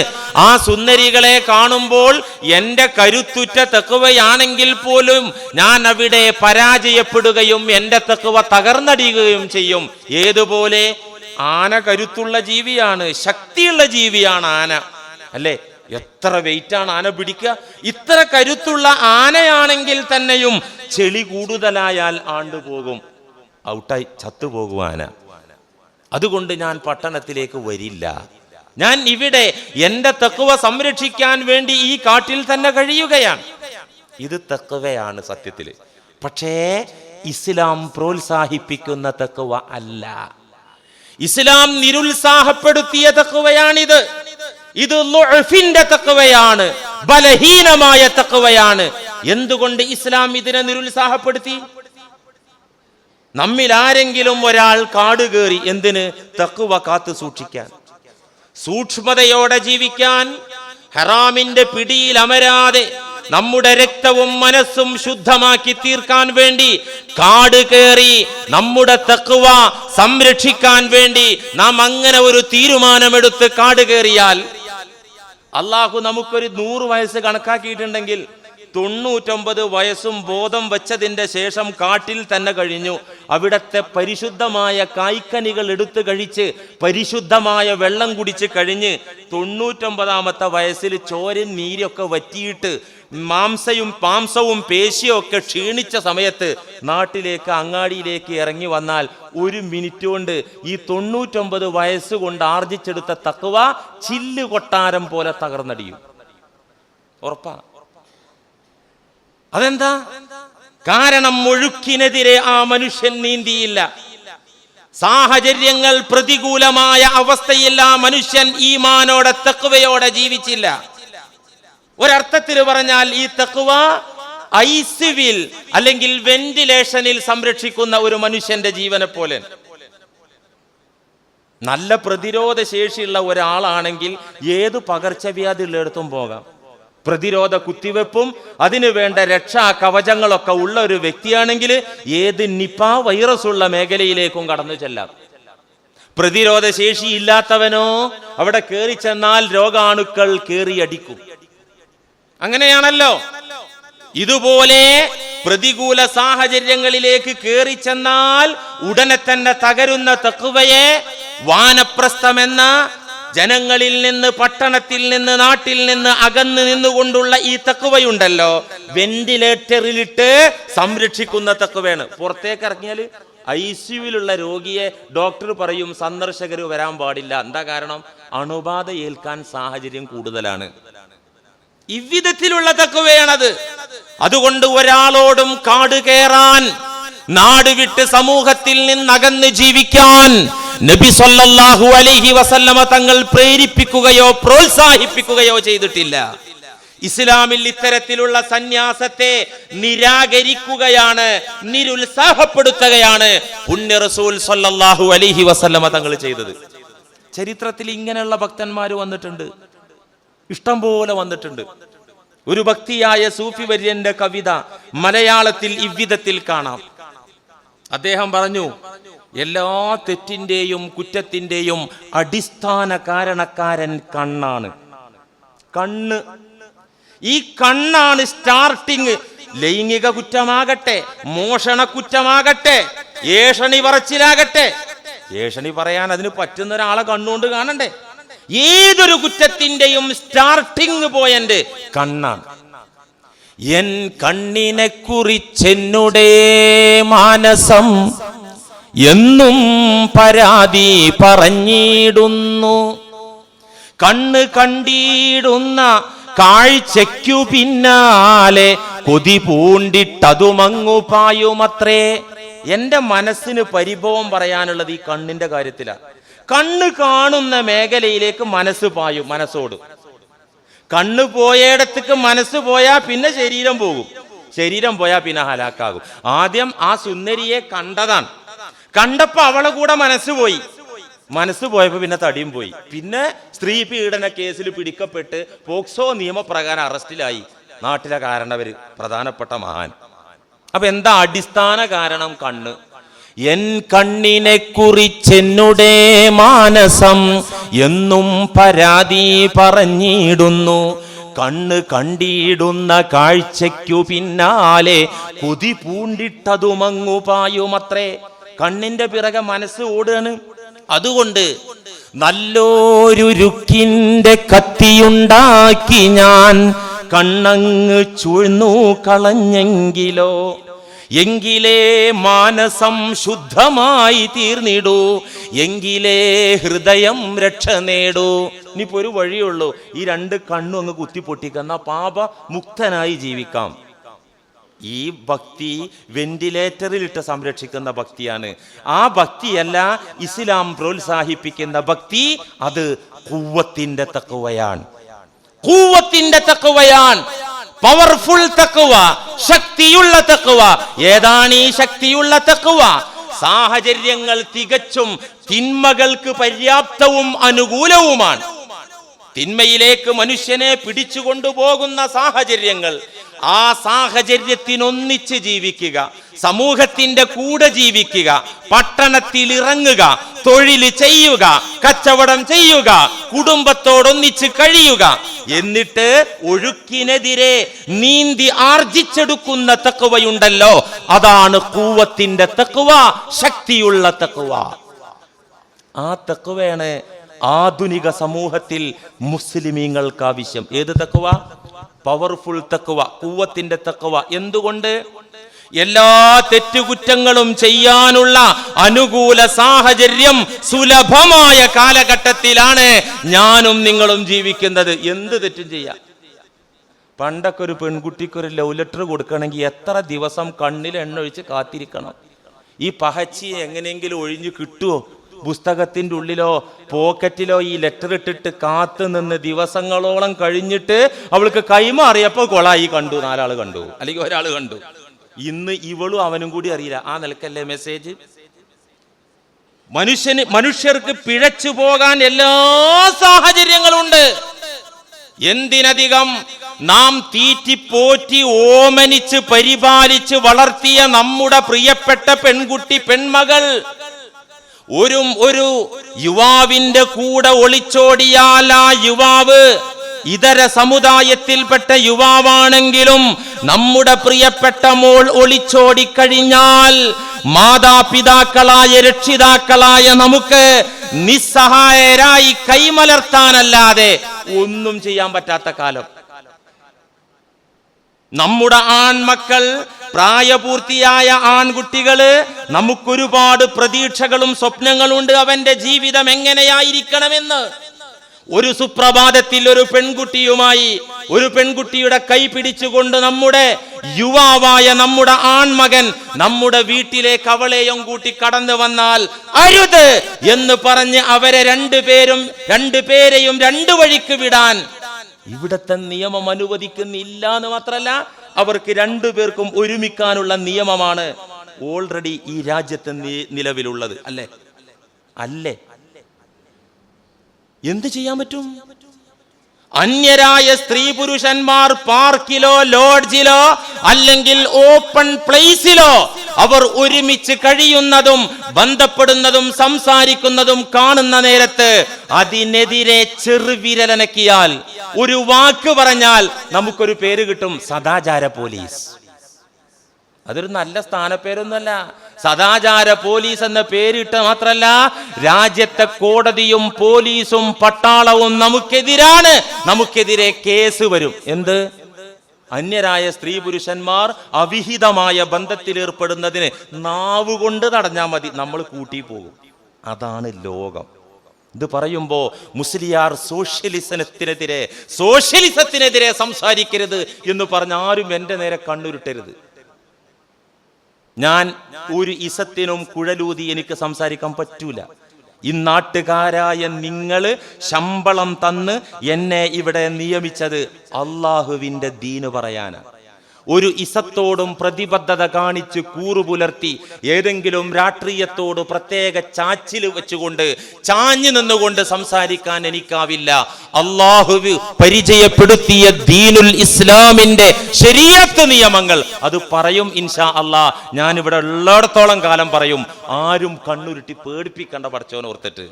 ആ സുന്ദരികളെ കാണുമ്പോൾ എന്റെ കരുത്തുറ്റ തഖ്വയാണെങ്കിൽ പോലും ഞാൻ അവിടെ പരാജയപ്പെടുകയും എന്റെ തഖ്വ തകർന്നടിയുകയും ചെയ്യും. ഏതുപോലെ? ആന കരുത്തുള്ള ജീവിയാണ്, ശക്തിയുള്ള ജീവിയാണ് ആന, അല്ലേ? എത്ര വെയിറ്റാണ് ആന പിടിക്കുക? ഇത്ര കരുത്തുള്ള ആനയാണെങ്കിൽ തന്നെയും ചെളി കൂടുതലായാൽ ആണ്ടുപോകും, ഔട്ടായി ചത്തുപോകും ആന. അതുകൊണ്ട് ഞാൻ പട്ടണത്തിലേക്ക് വരില്ല. ഞാൻ ഇവിടെ എന്റെ തഖ്വ സംരക്ഷിക്കാൻ വേണ്ടി ഈ കാട്ടിൽ തന്നെ കഴിയുകയാണ്. ഇത് തഖ്വയാണ് സത്യത്തിൽ. പക്ഷേ ഇസ്ലാം പ്രോത്സാഹിപ്പിക്കുന്ന തഖ്വ അല്ല. ഇസ്ലാം നിരുത്സാഹപ്പെടുത്തിയ തഖ്വയാണിത്. ഇത് ളുഅഫിന്റെ തഖ്വയാണ്, ബലഹീനമായ തഖ്വയാണ്. എന്തുകൊണ്ട് ഇസ്ലാം ഇതിനെ നിരുത്സാഹപ്പെടുത്തി? നമ്മിൽ ആരെങ്കിലും ഒരാൾ കാട് കയറി, എന്തിന്? തഖ്വ കാത്തു സൂക്ഷിക്കാൻ, സൂക്ഷ്മതയോടെ ജീവിക്കാൻ, ഹറാമിന്റെ പിടിയിൽ അമരാതെ നമ്മുടെ രക്തവും മനസ്സും ശുദ്ധമാക്കി തീർക്കാൻ വേണ്ടി കാട് കയറി നമ്മുടെ തഖ്വ സംരക്ഷിക്കാൻ വേണ്ടി നാം അങ്ങനെ ഒരു തീരുമാനമെടുത്ത് കാട് കയറിയാൽ, അള്ളാഹു നമുക്കൊരു 100 വയസ്സ് കണക്കാക്കിയിട്ടുണ്ടെങ്കിൽ 99 വയസ്സും ബോധം വെച്ചതിന്റെ ശേഷം കാട്ടിൽ തന്നെ കഴിഞ്ഞു. അവിടത്തെ പരിശുദ്ധമായ കായ്ക്കനികൾ എടുത്തു കഴിച്ച് പരിശുദ്ധമായ വെള്ളം കുടിച്ച് കഴിഞ്ഞ് 99ാമത്തെ വയസ്സിൽ ചോരയും നീരൊക്കെ വറ്റിയിട്ട് മാംസവും പേശിയും ഒക്കെ ക്ഷീണിച്ച സമയത്ത് നാട്ടിലേക്ക് അങ്ങാടിയിലേക്ക് ഇറങ്ങി വന്നാൽ 1 മിനിറ്റ് കൊണ്ട് ഈ 99 വയസ്സുകൊണ്ട് ആർജിച്ചെടുത്ത തഖ്വ ചില്ല് കൊട്ടാരം പോലെ തകർന്നടിയും. ഉറപ്പാ. അതെന്താ? കാരണം ഒഴുക്കിനെതിരെ ആ മനുഷ്യൻ നീന്തിയില്ല. സാഹചര്യങ്ങൾ പ്രതികൂലമായ അവസ്ഥയിൽ ആ മനുഷ്യൻ ഈമാനോടെ തഖ്വയോടെ ജീവിച്ചില്ല. ഒരർത്ഥത്തിൽ പറഞ്ഞാൽ ഈ തഖ്വ ഐസിവിൽ അല്ലെങ്കിൽ വെന്റിലേഷനിൽ സംരക്ഷിക്കുന്ന ഒരു മനുഷ്യന്റെ ജീവനെ പോലെ. നല്ല പ്രതിരോധ ശേഷിയുള്ള ഒരാളാണെങ്കിൽ ഏത് പകർച്ചവ്യാധികളിടത്തും പോകാം. പ്രതിരോധ കുത്തിവെപ്പും അതിനു വേണ്ട രക്ഷാ കവചങ്ങളൊക്കെ ഉള്ള ഒരു വ്യക്തിയാണെങ്കിൽ ഏത് നിപ വൈറസ് ഉള്ള മേഖലയിലേക്കും കടന്നു ചെല്ലാം. പ്രതിരോധ ശേഷി ഇല്ലാത്തവനോ അവിടെ കയറി ചെന്നാൽ രോഗാണുക്കൾ കയറിയടിക്കും. അങ്ങനെയാണല്ലോ. ഇതുപോലെ പ്രതികൂല സാഹചര്യങ്ങളിലേക്ക് കയറി ചെന്നാൽ ഉടനെ തന്നെ തകരുന്ന തഖ്വയെ വാനപ്രസ്ഥമെന്ന ജനങ്ങളിൽ നിന്ന്, പട്ടണത്തിൽ നിന്ന്, നാട്ടിൽ നിന്ന് അകന്നു നിന്നുകൊണ്ടുള്ള ഈ തഖ്വയുണ്ടല്ലോ, വെന്റിലേറ്ററിലിട്ട് സംരക്ഷിക്കുന്ന തഖ്വയാണ്. പുറത്തേക്ക് ഇറങ്ങിയാൽ ഐസിയുവിലുള്ള രോഗിയെ ഡോക്ടർ പറയും സന്ദർശകർ വരാൻ പാടില്ല. എന്താ കാരണം? അണുബാധ ഏൽക്കാൻ സാഹചര്യം കൂടുതലാണ്. ഇவ்விധത്തിലുള്ള തഖ്വയാണത്. അതുകൊണ്ട് ഒരാളോടും കാട് കയറാൻ, നാട് വിട്ട് സമൂഹത്തിൽ നിന്ന് അകന്ന് ജീവിക്കാൻ നബി സല്ലല്ലാഹു അലൈഹി വസല്ലമ തങ്ങൾ പ്രേരിപ്പിക്കുകയോ പ്രോത്സാഹിപ്പിക്കുകയോ ചെയ്തിട്ടില്ല. ഇസ്ലാമിൽ ഇത്തരത്തിലുള്ള സന്യാസത്തെ നിരാകരിക്കുകയാണ്, നിരുത്സാഹപ്പെടുത്തുകയാണ് പുണ്യ റസൂൽ സല്ലല്ലാഹു അലൈഹി വസല്ലമ തങ്ങൾ ചെയ്തത്. ചരിത്രത്തിൽ ഇങ്ങനെയുള്ള ഭക്തന്മാർ വന്നിട്ടുണ്ട്, ഇഷ്ടം പോലെ വന്നിട്ടുണ്ട്. ഒരു ഭക്തിയായ സൂഫി വര്യന്റെ കവിത മലയാളത്തിൽ ഇவ்விധത്തിൽ കാണാം. അദ്ദേഹം പറഞ്ഞു, എല്ലാ തെറ്റിന്റെയും കുറ്റത്തിന്റെയും അടിസ്ഥാന കാരണക്കാരൻ കണ്ണാണ്. കണ്ണ്, ഈ കണ്ണാണ് സ്റ്റാർട്ടിങ്. ലൈംഗിക കുറ്റമാകട്ടെ, മോഷണ കുറ്റമാകട്ടെ, ഏഷണി പറച്ചിലാകട്ടെ. ഏഷണി പറയാൻ അതിന് പറ്റുന്ന ഒരാളെ കണ്ണുകൊണ്ട് കാണണ്ടേ? ഏതൊരു കുറ്റത്തിന്റെയും സ്റ്റാർട്ടിങ് പോയിന്റ് കണ്ണാണ്. എൻ കണ്ണിനെ കുറിച്ചെന്നുടെ മാനസം എന്നും പരാതി പറഞ്ഞിടുന്നു. കണ്ണ് കണ്ടിടുന്ന കാഴ്ചയ്ക്കു പിന്നാലെ കൊതി പൂണ്ടിട്ടതുമങ്ങു പായുമത്രേ. എന്റെ മനസ്സിന് പരിഭവം പറയാനുള്ളത് ഈ കണ്ണിന്റെ കാര്യത്തിലാണ്. കണ്ണ് കാണുന്ന മേഖലയിലേക്ക് മനസ്സ് പായും, മനസ്സോടും. കണ്ണ് പോയേടത്തേക്ക് മനസ്സ് പോയാൽ പിന്നെ ശരീരം പോകും, ശരീരം പോയാൽ പിന്നെ ഹലാക്കാകും. ആദ്യം ആ സുന്ദരിയെ കണ്ടതാണ്, കണ്ടപ്പോ അവളെ കൂടെ മനസ്സ് പോയി, മനസ്സ് പോയപ്പോ പിന്നെ തടിയും പോയി. പിന്നെ സ്ത്രീ പീഡന കേസിൽ പിടിക്കപ്പെട്ട് പോക്സോ നിയമപ്രകാരം അറസ്റ്റിലായി നാട്ടിലെ കാരണവര്, പ്രധാനപ്പെട്ട മഹാൻ. അപ്പൊ എന്താ അടിസ്ഥാന കാരണം? കണ്ണ്. എൻ കണ്ണിനെ കുറിച്ചെന്നുടെ മാനസം എന്നും പരാതി പറഞ്ഞിടുന്നു. കണ്ണ് കണ്ടിടുന്ന കാഴ്ചയ്ക്കു പിന്നാലെ കൊതി പൂണ്ടിട്ടതുമങ്ങു പായുമത്രേ. കണ്ണിന്റെ പിറകെ മനസ്സ് ഓടുകയാണ്. അതുകൊണ്ട് നല്ലൊരുക്കിന്റെ കത്തിയുണ്ടാക്കി ഞാൻ കണ്ണങ്ങ് ചൂഴ്ന്നു കളഞ്ഞെങ്കിലോ, എങ്കിലേ മാനസം ശുദ്ധമായി തീർന്നിടൂ, എങ്കിലേ ഹൃദയം രക്ഷ നേടൂ. ഇനിയിപ്പോ ഒരു വഴിയുള്ളൂ, ഈ രണ്ട് കണ്ണും അങ്ങ് കുത്തിപ്പൊട്ടിക്കുന്ന പാപ മുക്തനായി ജീവിക്കാം. ഈ ഭക്തി വെന്റിലേറ്ററിലിട്ട് സംരക്ഷിക്കുന്ന ഭക്തിയാണ്. ആ ഭക്തിയല്ല ഇസ്ലാം പ്രോത്സാഹിപ്പിക്കുന്ന ഭക്തി. അത് ഖുവ്വത്തിന്റെ തഖ്വയാണ്, ഖുവ്വത്തിന്റെ തഖ്വയാണ്, പവർഫുൾ തഖ്വ, ശക്തിയുള്ള തഖ്വ. ഏതാണ് ഈ ശക്തിയുള്ള തഖ്വ? സാഹചര്യങ്ങൾ തികച്ചും തിന്മകൾക്ക് പര്യാപ്തവും അനുകൂലവുമാണ്. തിന്മയിലേക്ക് മനുഷ്യനെ പിടിച്ചുകൊണ്ടുപോകുന്ന സാഹചര്യങ്ങൾ, ആ സാഹചര്യത്തിനൊന്നിച്ച് ജീവിക്കുക, സമൂഹത്തിന്റെ കൂടെ ജീവിക്കുക, പട്ടണത്തിൽ ഇറങ്ങുക, തൊഴിൽ ചെയ്യുക, കച്ചവടം ചെയ്യുക, കുടുംബത്തോടൊന്നിച്ച് കഴിയുക, എന്നിട്ട് ഒഴുക്കിനെതിരെ നീന്തി ആർജിച്ചെടുക്കുന്ന തഖ്വയുണ്ടല്ലോ, അതാണ് ഖുവ്വത്തിന്റെ തഖ്വ, ശക്തിയുള്ള തഖ്വ. ആ തഖ്വയാണ് ആധുനിക സമൂഹത്തിൽ മുസ്ലിമീങ്ങൾക്ക് ആവശ്യം. ഏത് തഖ്വ? പവർഫുൾ തഖ്വ, ഖുവ്വത്തിന്റെ തഖ്വ. എന്തുകൊണ്ട്? എല്ലാ തെറ്റുകുറ്റങ്ങളും ചെയ്യാനുള്ള അനുകൂല സാഹചര്യം സുലഭമായ കാലഘട്ടത്തിലാണ് ഞാനും നിങ്ങളും ജീവിക്കുന്നത്. എന്ത് തെറ്റും ചെയ്യാം. പണ്ടൊക്കെ ഒരു പെൺകുട്ടിക്കൊരു ലവ് ലെറ്റർ കൊടുക്കണമെങ്കിൽ എത്ര ദിവസം കണ്ണിൽ എണ്ണ ഒഴിച്ച് കാത്തിരിക്കണം. ഈ പഹച്ചി എങ്ങനെയെങ്കിലും ഒഴിഞ്ഞു കിട്ടുമോ? പുസ്തകത്തിൻ്റെ ഉള്ളിലോ പോക്കറ്റിലോ ഈ ലെറ്റർ ഇട്ടിട്ട് കാത്തു നിന്ന് ദിവസങ്ങളോളം കഴിഞ്ഞിട്ട് അവൾക്ക് കൈമാറിയപ്പോൾ കൊളായി കണ്ടു, 4 ആൾ കണ്ടു, അല്ലെങ്കിൽ ഒരാൾ കണ്ടു. ഇന്ന് ഇവളും അവനും കൂടി അറിയില്ല. ആ നിലക്കല്ലേ മെസ്സേജ്? മനുഷ്യർക്ക് പിഴച്ചു പോകാൻ എല്ലാ സാഹചര്യങ്ങളും ഉണ്ട്. എന്തിനധികം നാം തീറ്റിപ്പോറ്റി ഓമനിച്ച് പരിപാലിച്ച് വളർത്തിയ നമ്മുടെ പ്രിയപ്പെട്ട പെൺകുട്ടി, പെൺമകൾ ഒരു യുവാവിന്റെ കൂടെ ഒളിച്ചോടിയാൽ ആ യുവാവ് ഇതര സമുദായത്തിൽപ്പെട്ട യുവാവാണെങ്കിലും നമ്മുടെ പ്രിയപ്പെട്ട മോൾ ഒളിച്ചോടിക്കഴിഞ്ഞാൽ മാതാപിതാക്കളായ രക്ഷിതാക്കളായ നമുക്ക് നിസ്സഹായരായി കൈമലർത്താനല്ലാതെ ഒന്നും ചെയ്യാൻ പറ്റാത്ത കാലം. നമ്മുടെ ആൺമക്കൾ, പ്രായപൂർത്തിയായ ആൺകുട്ടികള്, നമുക്കൊരുപാട് പ്രതീക്ഷകളും സ്വപ്നങ്ങളുണ്ട് അവന്റെ ജീവിതം എങ്ങനെയായിരിക്കണമെന്ന്. ഒരു സുപ്രഭാതത്തിൽ ഒരു പെൺകുട്ടിയുമായി, ഒരു പെൺകുട്ടിയുടെ കൈ പിടിച്ചുകൊണ്ട് നമ്മുടെ യുവാവായ നമ്മുടെ ആൺമകൻ നമ്മുടെ വീട്ടിലേക്ക് അവളെയും കൂട്ടി കടന്നു വന്നാൽ അരുത് എന്ന് പറഞ്ഞ് അവരെ രണ്ടുപേരെയും 2 വഴിക്ക് വിടാൻ ഇവിടത്തെ നിയമം അനുവദിക്കുന്നില്ല എന്ന് മാത്രമല്ല, അവർക്ക് 2 പേർക്കും ഒരുമിക്കാനുള്ള നിയമമാണ് ഓൾറെഡി ഈ രാജ്യത്ത് നിലവിലുള്ളത്. അല്ലേ? എന്ത് ചെയ്യാൻ പറ്റും? അന്യരായ സ്ത്രീ പുരുഷന്മാർ പാർക്കിലോ ലോഡ്ജിലോ അല്ലെങ്കിൽ ഓപ്പൺ പ്ലേസിലോ അവർ ഒരുമിച്ച് കഴിയുന്നതും ബന്ധപ്പെടുന്നതും സംസാരിക്കുന്നതും കാണുന്ന നേരത്ത് അതിനെതിരെ ചെറുവിരലനക്കിയാൽ, ഒരു വാക്ക് പറഞ്ഞാൽ നമുക്കൊരു പേര് കിട്ടും, സദാചാര പോലീസ്. അതൊരു നല്ല സ്ഥാനപ്പേരൊന്നുമല്ല. സദാചാര പോലീസ് എന്ന പേരിട്ട മാത്രല്ല, രാജ്യത്തെ കോടതിയും പോലീസും പട്ടാളവും നമുക്കെതിരാണ്. നമുക്കെതിരെ കേസ് വരും. എന്ത്? അന്യരായ സ്ത്രീ പുരുഷന്മാർ അവിഹിതമായ ബന്ധത്തിലേർപ്പെടുന്നതിന് നാവുകൊണ്ട് തടഞ്ഞാൽ മതി, നമ്മൾ കൂട്ടി പോകും. അതാണ് ലോകം. ഇത് പറയുമ്പോ മുസ്ലിയാർ സോഷ്യലിസത്തിനെതിരെ സംസാരിക്കരുത് എന്ന് പറഞ്ഞ ആരും എൻ്റെ നേരെ കണ്ണുരുട്ടരുത്. ഞാൻ ഒരു ഇസത്തിനും കുഴലൂതി എനിക്ക് സംസാരിക്കാൻ പറ്റൂല. ഈ നാട്ടുകാരായ നിങ്ങൾ ശമ്പളം തന്ന് എന്നെ ഇവിടെ നിയമിച്ചത് അള്ളാഹുവിൻ്റെ ദീന് പറയാനാണ്. ഒരു ഇസത്തോടും പ്രതിബദ്ധത കാണിച്ച് കൂറുപുലർത്തി ഏതെങ്കിലും രാഷ്ട്രീയത്തോട് പ്രത്യേക ചാച്ചിൽ വെച്ചുകൊണ്ട് ചാഞ്ഞു നിന്നുകൊണ്ട് സംസാരിക്കാൻ എനിക്കാവില്ല. അള്ളാഹു പരിചയപ്പെടുത്തിയ ദീനുൽ ഇസ്ലാമിന്റെ ശരീഅത്ത് നിയമങ്ങൾ അത് പറയും ഇൻഷാ അള്ളാഹ്. ഞാനിവിടെ ഉള്ളിടത്തോളം കാലം പറയും. ആരും കണ്ണുരുട്ടി പേടിപ്പിക്കേണ്ട പടച്ചോനെ ഓർത്തിട്ട്.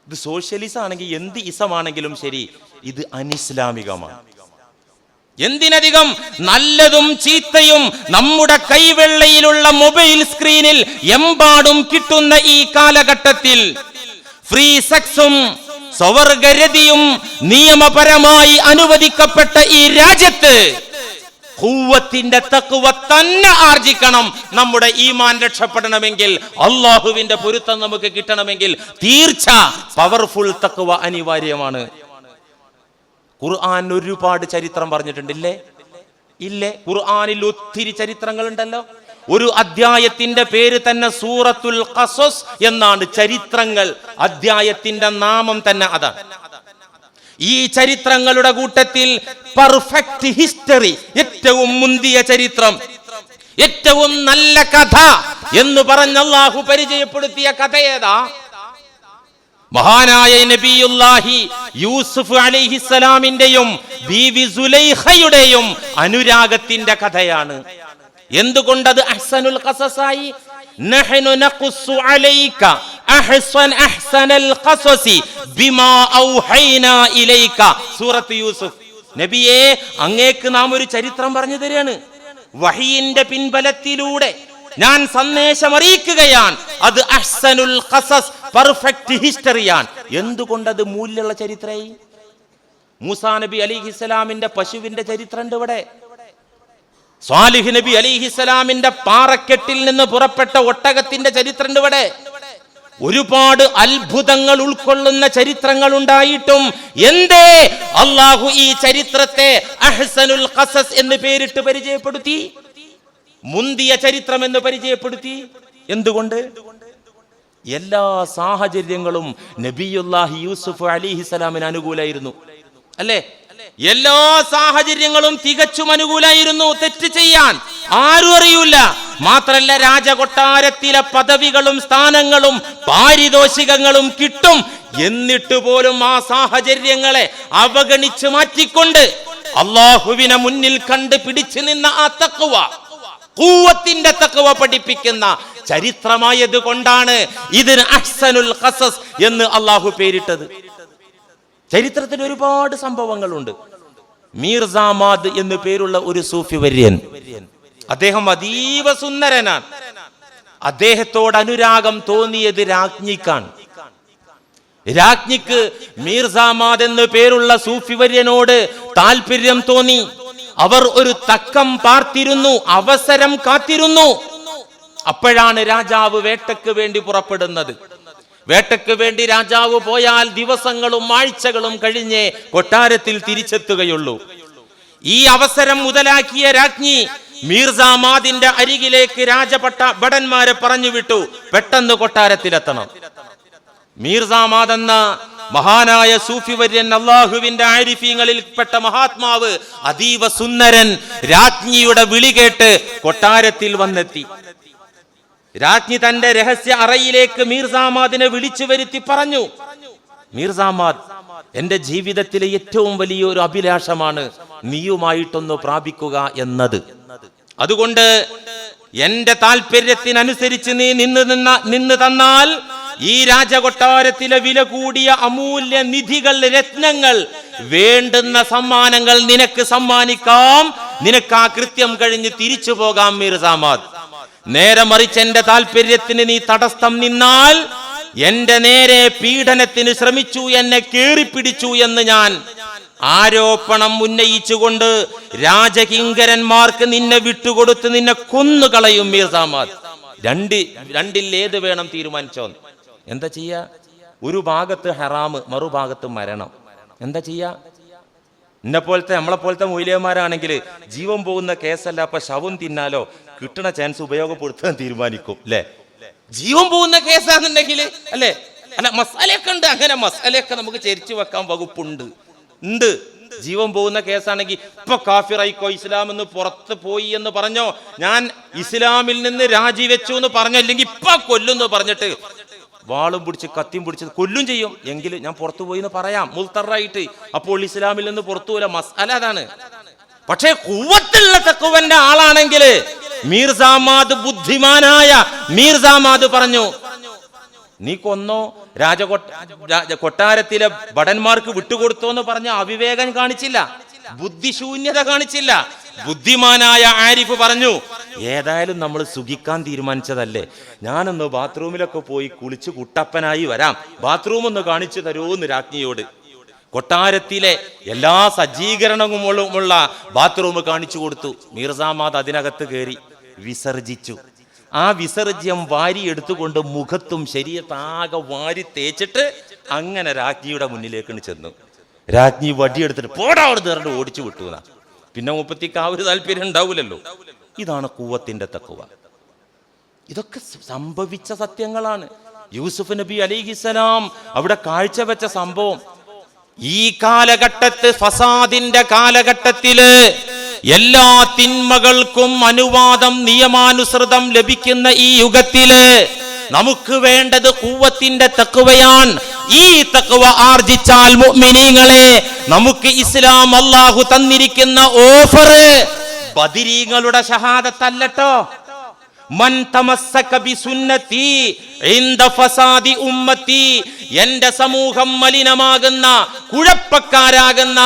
ഇത് സോഷ്യലിസം ആണെങ്കിൽ എന്ത് ഇസമാണെങ്കിലും ശരി, ഇത് അനിസ്ലാമികമാണ്. എന്തിനധികം നല്ലതും ചീത്തയും നമ്മുടെ കൈവെള്ളയിലുള്ള മൊബൈൽ സ്ക്രീനിൽ എമ്പാടും കിട്ടുന്ന ഈ കാലഘട്ടത്തിൽ ഫ്രീ സെക്സും സ്വവർഗരതിയും നിയമപരമായി അനുവദിക്കപ്പെട്ട ഈ രാജ്യത്ത് ഖുവ്വത്തിന്റെ തഖ്വ തന്നെ ആർജിക്കണം. നമ്മുടെ ഈമാൻ രക്ഷപ്പെടണമെങ്കിൽ, അള്ളാഹുവിന്റെ പൊരുത്തം നമുക്ക് കിട്ടണമെങ്കിൽ തീർച്ച പവർഫുൾ തഖ്വ അനിവാര്യമാണ്. ഖുർആൻ ഒരുപാട് ചരിത്രം പറഞ്ഞിട്ടുണ്ടില്ലേ? ഇല്ലേ? ഖുർആനിൽ ഒത്തിരി ചരിത്രങ്ങൾ ഉണ്ടല്ലോ. ഒരു അധ്യായത്തിന്റെ പേര് തന്നെ സൂറത്തുൽ ഖസസ് എന്നാണ്. ചരിത്രങ്ങൾ, അധ്യായത്തിന്റെ നാമം തന്നെ അതാണ്. ഈ ചരിത്രങ്ങളുടെ കൂട്ടത്തിൽ പെർഫെക്റ്റ് ഹിസ്റ്ററി, ഏറ്റവും മുന്തിയ ചരിത്രം, ഏറ്റവും നല്ല കഥ എന്ന് പറഞ്ഞ അല്ലാഹു പരിചയപ്പെടുത്തിയ കഥ ഏതാ? മഹാനായ നബിയുല്ലാഹി യൂസുഫ് അലൈഹിസ്സലാമിന്റെയും ബീവി സുലൈഖയുടെയും അനുരാഗത്തിന്റെ കഥയാണ്. എന്തുകൊണ്ടത് അഹ്സനുൽ ഖസസായി? നഹ്നു നഖുസ്സു അലൈക അഹ്സനൽ ഖസസി ബിമാ ഔഹൈനാ ഇലൈക. സൂറത്ത് യൂസുഫ്. നബിയേ, അങ്ങേക്ക് നാം ഒരു ചരിത്രം പറഞ്ഞു തരികയാണ്. വഹയിന്റെ പിൻബലത്തിലൂടെ ഞാൻ സന്ദേശം അറിയിക്കുകയാണ്. അത് അഹ്സനുൽ ഖസസ്, പെർഫെക്റ്റ് ഹിസ്റ്ററിയാണ്. എന്തുകൊണ്ടത് മൂല്യമുള്ള ചരിത്രമായി? മൂസാ നബി അലിഹിസ്സലാമിന്റെ പശുവിന്റെ ചരിത്രമുണ്ട് ഇവിടെ. സ്വാലിഹ് നബി അലിഹിസ്സലാമിന്റെ പാറക്കെട്ടിൽ നിന്ന് പുറപ്പെട്ട ഒട്ടകത്തിന്റെ ചരിത്രമുണ്ട് ഇവിടെ. ഒരുപാട് അത്ഭുതങ്ങൾ ഉൾക്കൊള്ളുന്ന ചരിത്രങ്ങൾ ഉണ്ടായിട്ടും എന്തേ അള്ളാഹു ഈ ചരിത്രത്തെ അഹ്സനുൽ ഖസസ് എന്ന് പേരിട്ട് പരിചയപ്പെടുത്തി? മുന്തിയ ചരിത്രം എന്ന് പരിചയപ്പെടുത്തി. എന്തുകൊണ്ട്? എല്ലാ സാഹചര്യങ്ങളും നബിയുല്ലാഹി യൂസുഫ് അലൈഹിസ്സലാമിന് അനുകൂലമായിരുന്നു, അല്ലേ? എല്ലാ സാഹചര്യങ്ങളും തികച്ചും അനുകൂലമായിരുന്നു. തെറ്റ് ചെയ്യാൻ ആരും അറിയൂല. മാത്രല്ല, രാജകൊട്ടാരത്തിലെ പദവികളും സ്ഥാനങ്ങളും പാരിതോഷികങ്ങളും കിട്ടും. എന്നിട്ട് പോലും ആ സാഹചര്യങ്ങളെ അവഗണിച്ച് മാറ്റിക്കൊണ്ട് അള്ളാഹുവിനെ മുന്നിൽ കണ്ട് പിടിച്ചു നിന്ന ആ തഖ്വ, ഖുവ്വത്തിന്റെ തഖ്വ പഠിപ്പിക്കുന്ന ചരിത്രമായത് കൊണ്ടാണ് ഇതിന് അഹ്സനുൽ ഖസസ് എന്ന് അള്ളാഹു പേരിട്ടത്. ചരിത്രത്തിൽ ഒരുപാട് സംഭവങ്ങളുണ്ട്. മീർസാമാദ് എന്ന് പേരുള്ള ഒരു സൂഫി വര്യൻ, അദ്ദേഹം അതീവ സുന്ദരനാണ്. അദ്ദേഹത്തോട് അനുരാഗം തോന്നിയത് രാജ്ഞിക്കാണ്. രാജ്ഞിക്ക് മീർസാമാദ് എന്ന് പേരുള്ള സൂഫി വര്യനോട് താല്പര്യം തോന്നി. അവർ ഒരു തക്കം പാർത്തിരുന്നു, അവസരം കാത്തിരുന്നു. അപ്പോഴാണ് രാജാവ് വേട്ടയ്ക്ക് വേണ്ടി പുറപ്പെടുന്നത്. വേട്ടയ്ക്ക് വേണ്ടി രാജാവ് പോയാൽ ദിവസങ്ങളും ആഴ്ചകളും കഴിഞ്ഞേ കൊട്ടാരത്തിൽ തിരിച്ചെത്തുകയുള്ളൂ. ഈ അവസരം മുതലാക്കിയ രാജ്ഞി മീർസാമാദിന്റെ അരികിലേക്ക് ഭടന്മാരെ പറഞ്ഞു വിട്ടു, പെട്ടെന്ന് കൊട്ടാരത്തിലെത്തണം. മീർസാമാദ് എന്ന മഹാനായ സൂഫി വര്യൻ, അള്ളാഹുവിന്റെ ആരിഫീങ്ങളിൽപ്പെട്ട മഹാത്മാവ്, അതീവ സുന്ദരൻ, രാജ്ഞിയുടെ വിളി കേട്ട് കൊട്ടാരത്തിൽ വന്നെത്തി. രാജ്ഞി തന്റെ രഹസ്യ അറയിലേക്ക് മീർസാമാദിനെ വിളിച്ചു വരുത്തി പറഞ്ഞു, മീർസാമാദ്, എന്റെ ജീവിതത്തിലെ ഏറ്റവും വലിയൊരു അഭിലാഷമാണ് നീയുമായിട്ടൊന്ന് പ്രാപിക്കുക എന്നത്. അതുകൊണ്ട് എന്റെ താല്പര്യത്തിനനുസരിച്ച് നീ നിന്ന് തന്നാൽ ഈ രാജകൊട്ടാരത്തിലെ വില കൂടിയ അമൂല്യ നിധികൾ, രത്നങ്ങൾ, വേണ്ടുന്ന സമ്മാനങ്ങൾ നിനക്ക് സമ്മാനിക്കാം. നിനക്ക് ആ കൃത്യം കഴിഞ്ഞ് തിരിച്ചു പോകാം മീർസാമാദ്. നേരെ മറിച്ച് എന്റെ താല്പര്യത്തിന് നീ തടസ്സം നിന്നാൽ, എന്റെ നേരെ പീഡനത്തിന് ശ്രമിച്ചു, എന്നെ കേറിപ്പിടിച്ചു എന്ന് ഞാൻ ആരോപണം ഉന്നയിച്ചുകൊണ്ട് രാജകിങ്കരന്മാർക്ക് നിന്നെ വിട്ടുകൊടുത്ത് നിന്നെ കൊന്നുകളയും മീർസാമാദ്. രണ്ടിൽ ഏത് വേണം തീരുമാനിച്ചോ. എന്താ ചെയ്യാ? ഒരു ഭാഗത്ത് ഹറാമ്, മറുഭാഗത്ത് മരണം. എന്താ ചെയ്യാ? നമ്മളെ പോലത്തെ മൂല്യന്മാരാണെങ്കിൽ ജീവൻ പോകുന്ന കേസല്ല, അപ്പൊ ശവം തിന്നാലോ, കിട്ടണ ചാൻസ് ഉപയോഗപ്പെടുത്താൻ തീരുമാനിക്കും അല്ലെ? ജീവൻ പോകുന്ന കേസാന്നുണ്ടെങ്കിൽ അല്ലെ? അല്ല, മസാലയൊക്കെ ഉണ്ട്, അങ്ങനെ മസാലയൊക്കെ നമുക്ക് ചരിച്ചു വെക്കാൻ വകുപ്പുണ്ട്. ജീവൻ പോകുന്ന കേസാണെങ്കിൽ ഇപ്പൊ കാഫിറായിക്കോ, ഇസ്ലാം എന്ന് പുറത്ത് പോയി എന്ന് പറഞ്ഞോ, ഞാൻ ഇസ്ലാമിൽ നിന്ന് രാജിവെച്ചു എന്ന് പറഞ്ഞോ, അല്ലെങ്കിൽ ഇപ്പൊ കൊല്ലുന്നു പറഞ്ഞിട്ട് വാളും പിടിച്ച് കത്തിയും പിടിച്ച് കൊല്ലും ചെയ്യും, എങ്കിൽ ഞാൻ പുറത്തു പോയി എന്ന് പറയാം മുൽത്തറായിട്ട്. അപ്പോൾ ഇസ്ലാമിൽ നിന്ന് പുറത്തു പോലെ മസാല അതാണ്. പക്ഷേ ഖുവത്തുള്ള തഖ്വന്റെ ആളാണെങ്കിൽ മീർസാമാദ്, ബുദ്ധിമാനായ മീർസാമാദ് പറഞ്ഞു, നീ കൊന്നോ, കൊട്ടാരത്തിലെ ഭടന്മാർക്ക് വിട്ടുകൊടുത്തോ എന്ന് പറഞ്ഞ അവിവേകം കാണിച്ചില്ല, ബുദ്ധിശൂന്യത കാണിച്ചില്ല. ബുദ്ധിമാനായ ആരിഫ് പറഞ്ഞു, ഏതായാലും നമ്മൾ സുഖിക്കാൻ തീരുമാനിച്ചതല്ലേ, ഞാനൊന്ന് ബാത്റൂമിലൊക്കെ പോയി കുളിച്ച് കുട്ടപ്പനായി വരാം, ബാത്റൂം ഒന്ന് കാണിച്ചു തരുമോന്ന് രാജ്ഞിയോട്. കൊട്ടാരത്തിലെ എല്ലാ സജ്ജീകരണങ്ങളുമുള്ള ബാത്റൂം കാണിച്ചു കൊടുത്തു. മീർസാമാദ് അതിനകത്ത് കയറി വിസർജിച്ചു. ആ വിസർജ്യം വാരി എടുത്തുകൊണ്ട് മുഖത്തും ശരീരത്താകെ വാരി തേച്ചിട്ട് അങ്ങനെ രാജ്ഞിയുടെ മുന്നിലേക്ക് ചെന്നു. രാജ്ഞി വടിയെടുത്തിട്ട് പോടാ അവിടെ നേരിട്ട് ഓടിച്ചു വിട്ടു. പിന്നെ മുപ്പത്തിക്ക് ആ ഒരു താല്പര്യം ഉണ്ടാവില്ലല്ലോ. ഇതാണ് ഖുവത്തിന്റെ തഖ്വ. ഇതൊക്കെ സംഭവിച്ച സത്യങ്ങളാണ്. യൂസുഫ് നബി അലൈഹിസ്സലാം അവിടെ കാഴ്ചവെച്ച സംഭവം. ഈ കാലഘട്ടത്ത്, ഫസാദിന്റെ കാലഘട്ടത്തില്, എല്ലാ തിന്മകൾക്കും അനുവാദം നിയമാനുസൃതം ലഭിക്കുന്ന ഈ യുഗത്തില് നമുക്ക് വേണ്ടത് ഖുവത്തിന്റെ തഖ്വയാണ്. ഈ തഖ്വ ആർജിച്ചാൽ മുഅ്മിനീങ്ങളെ, നമുക്ക് ഇസ്ലാം അല്ലാഹു തന്നിരിക്കുന്ന ഓഫർ ബദരീങ്ങളുടെ ഷഹാദത്തല്ലട്ടോ. മൻ തമസ്സക ബിസുന്നതി ഇൻദ ഫസാദി ഉമ്മത്തി, എന്റെ സമൂഹം മലിനമാകുന്ന, കുഴപ്പക്കാരാകുന്ന,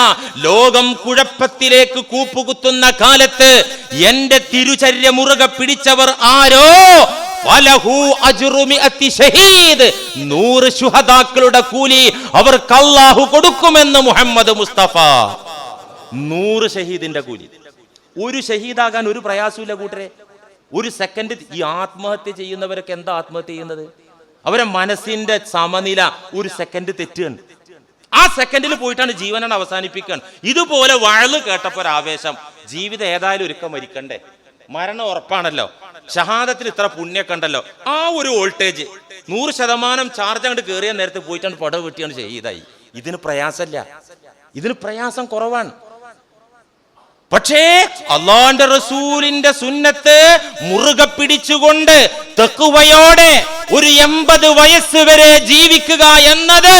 ലോകം കുഴപ്പത്തിലേക്ക് കൂപ്പുകുത്തുന്ന കാലത്ത് എന്റെ തിരുചര്യ മുറുകെ പിടിച്ചവർ ആരോ, വലഹു അജ്റു മിഅത്തി ഷഹീദ്, 100 ശുഹദാക്കളുടെ കൂലി അവർക്ക് അല്ലാഹു കൊടുക്കുമെന്ന് മുഹമ്മദ് മുസ്തഫ. 100 ഷഹീദിന്റെ കൂലി. ഒരു ഷഹീദാകാൻ ഒരു പ്രയാസമില്ല കൂട്ടരെ. ഒരു സെക്കൻഡ്. ഈ ആത്മഹത്യ ചെയ്യുന്നവരൊക്കെ എന്താ ആത്മഹത്യ ചെയ്യുന്നത്? അവരെ മനസ്സിന്റെ സമനില ഒരു സെക്കൻഡ് തെറ്റുകയാണ്. ആ സെക്കൻഡിൽ പോയിട്ടാണ് ജീവനാണ് അവസാനിപ്പിക്കാൻ. ഇതുപോലെ വഴല് കേട്ടപ്പോ ഒരു ആവേശം, ജീവിതം ഏതായാലും ഒരുക്കം മരിക്കണ്ടേ, മരണം ഉറപ്പാണല്ലോ, ഷഹാദത്തിൽ ഇത്ര പുണ്യൊക്കെ ഉണ്ടല്ലോ, ആ ഒരു വോൾട്ടേജ് 100% ചാർജ് അങ്ങോട്ട് കയറിയ നേരത്തെ പോയിട്ടാണ് പടവ് വെട്ടിയാണ് ചെയ്തായി. ഇതിന് പ്രയാസമില്ല, ഇതിന് പ്രയാസം കുറവാണ്. പക്ഷേ അല്ലാഹുവിന്റെ റസൂലിന്റെ സുന്നത്ത് മുറുകെ പിടിച്ചുകൊണ്ട് തഖ്വയോടെ ഒരു 80 വയസ്സ് വരെ ജീവിക്കുക എന്നത്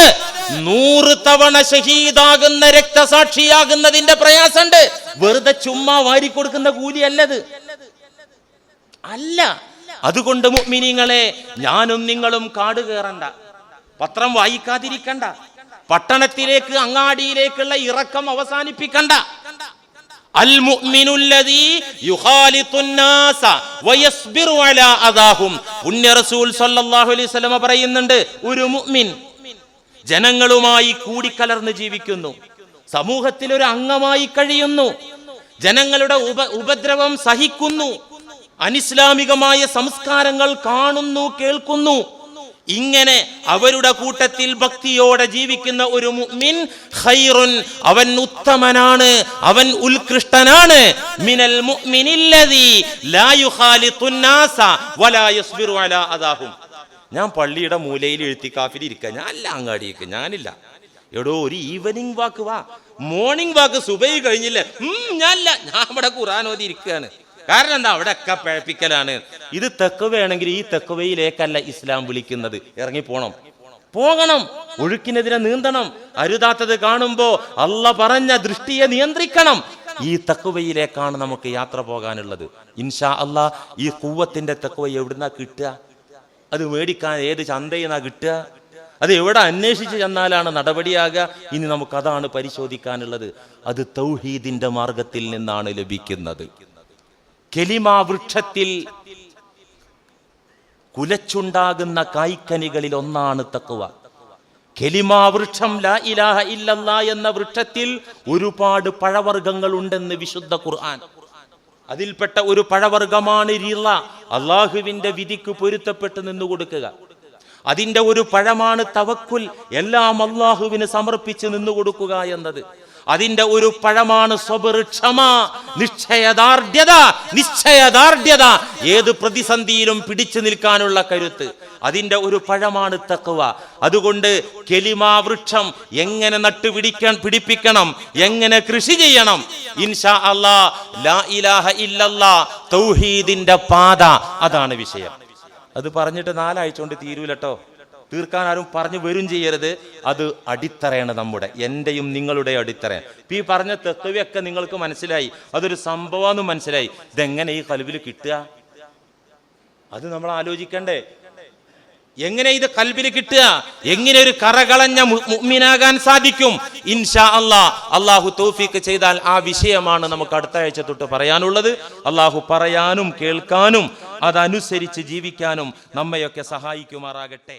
100 തവണ ഷഹീദാകുന്ന, രക്തസാക്ഷിയാകുന്നതിന്റെ പ്രയാസമുണ്ട്. വെറുതെ ചുമ്മാ വാരിക്കൊടുക്കുന്ന കൂലിയല്ലത്, അല്ല. അതുകൊണ്ട് മുഅ്മിനീങ്ങളെ, ഞാനും നിങ്ങളും കാട് കയറണ്ട, പത്രം വായിക്കാതിരിക്കണ്ട, പട്ടണത്തിലേക്ക് അങ്ങാടിയിലേക്കുള്ള ഇറക്കം അവസാനിപ്പിക്കണ്ട. അൽ മുഅ്മിനുല്ലദീ യുഖാലിത്തുന്നാസ വയസ്ബിറു അലാ അദാഹും. പുണ്യ റസൂൽ സല്ലല്ലാഹു അലൈഹി വസല്ലം പറയുന്നുണ്ട്, ഒരു മുഅ്മിൻ ജനങ്ങളുമായി കൂടിക്കലർന്ന് ജീവിക്കുന്നു, സമൂഹത്തിൽ ഒരു അംഗമായി കഴിയുന്നു, ജനങ്ങളുടെ ഉപദ്രവം സഹിക്കുന്നു, അനിസ്ലാമികമായ സംസ്കാരങ്ങൾ കാണുന്നു, കേൾക്കുന്നു. ഇങ്ങനെ അവരുടെ കൂട്ടത്തിൽ ഭക്തിയോടെ ജീവിക്കുന്ന ഒരു മുഅ്മിൻ ഖൈറുൻ, അവൻ ഉത്തമനാണ്, അവൻ ഉത്കൃഷ്ടനാണ്, മിനൽ മുഅ്മിനില്ലദീ ലാ യുഖാലിത്തുന്നാസ വലാ യസ്ബിറു അലാ അദാഹും. ഞാൻ പള്ളിയുടെ മൂലയിൽ എഴുത്തിക്കാഫിൽ ഇരിക്കുക, ഞാനല്ല അങ്ങാടിക്ക്, ഞാനില്ല. എടോ, ഒരു ഈവനിങ് വാക്ക് വാ, മോർണിംഗ് വാക്ക് സുബഹി കഴിഞ്ഞില്ലേ, ഞാനില്ല, ഞാൻ ഇവിടെ ഖുർആൻ ഓതി ഇരിക്കുകയാണ്. കാരണം എന്താ? അവിടെ ഒക്കെ പഴപ്പിക്കലാണ്. ഇത് തഖ്വയാണെങ്കിൽ ഈ തഖ്വയിലേക്കല്ല ഇസ്ലാം വിളിക്കുന്നത്. പോകണം, ഒഴുക്കിനെതിരെ നീന്തണം, അരുതാത്തത് കാണുമ്പോ അല്ലാഹ് പറഞ്ഞ ദൃഷ്ടിയെ നിയന്ത്രിക്കണം. ഈ തഖ്വയിലേക്കാണ് നമുക്ക് യാത്ര പോകാനുള്ളത്. ഇൻഷാ അല്ലാഹ് ഈ ഖുവ്വത്തിന്റെ തഖ്വ എവിടുന്നാ കിട്ടുക? അത് മേടിക്കാൻ ഏത് ചന്തയിന്നാ കിട്ടുക? അത് എവിടെ അന്വേഷിച്ച് ചെന്നാലാണ് നടപടിയാകുക? ഇനി നമുക്കതാണ് പരിശോധിക്കാനുള്ളത്. അത് തൗഹീദിന്റെ മാർഗത്തിൽ നിന്നാണ് ലഭിക്കുന്നത്. കലിമാ വൃക്ഷത്തിൽ കുലച്ചുണ്ടാകുന്ന കായ്ക്കനികളിൽ ഒന്നാണ് തഖ്വ. കലിമാ വൃക്ഷം, ലാ ഇലാഹ ഇല്ലല്ലാ എന്ന വൃക്ഷത്തിൽ ഒരുപാട് പഴവർഗ്ഗങ്ങൾ ഉണ്ടെന്ന് വിശുദ്ധ ഖുർആൻ. അതിൽപ്പെട്ട ഒരു പഴവർഗ്ഗമാണ് റിള, അള്ളാഹുവിന്റെ വിധിക്ക് പൊരുത്തപ്പെട്ട് നിന്നുകൊടുക്കുക. അതിന്റെ ഒരു പഴമാണ് തവക്കുൽ, എല്ലാം അള്ളാഹുവിന് സമർപ്പിച്ച് നിന്നുകൊടുക്കുക എന്നത്. അതിന്റെ ഒരു പഴമാണ് സബ്ർ, ക്ഷമ, നിശ്ചയദാർഢ്യത, ഏത് പ്രതിസന്ധിയിലും പിടിച്ചു നിൽക്കാനുള്ള കരുത്ത്. അതിന്റെ ഒരു പഴമാണ് തഖ്വ. അതുകൊണ്ട് കലിമാ വൃക്ഷം എങ്ങനെ പിടിപ്പിക്കണം, എങ്ങനെ കൃഷി ചെയ്യണം, ഇൻഷാ അല്ലാഹ് ലാ ഇലാഹ ഇല്ലല്ലാ തൗഹീദിന്റെ പാത, അതാണ് വിഷയം. അത് പറഞ്ഞിട്ട് 4 ആഴ്ച കൊണ്ട് തീരൂലട്ടോ. തീർക്കാൻ ആരും പറഞ്ഞു വരും ചെയ്യരുത്. അത് അടിത്തറയാണ് നമ്മുടെ, എന്റെയും നിങ്ങളുടെ അടിത്തറ. ഈ പറഞ്ഞ തഖ്വയൊക്കെ നിങ്ങൾക്ക് മനസ്സിലായി, അതൊരു സംഭവമെന്ന് മനസ്സിലായി. ഇതെങ്ങനെ ഈ ഖൽബിൽ കിട്ടുക? അത് നമ്മൾ ആലോചിക്കണ്ടേ? എങ്ങനെ ഇത് ഖൽബിൽ കിട്ടുക? എങ്ങനെ ഒരു കറകളഞ്ഞ മുഅ്മിനാകാൻ സാധിക്കും? ഇൻഷാ അല്ലാഹ് അല്ലാഹു തൗഫീഖ് ചെയ്താൽ ആ വിഷയമാണ് നമുക്ക് അടുത്ത ആഴ്ച തൊട്ട് പറയാനുള്ളത്. അല്ലാഹു പറയാനും കേൾക്കാനും അതനുസരിച്ച് ജീവിക്കാനും നമ്മയൊക്കെ സഹായിക്കുമാറാകട്ടെ.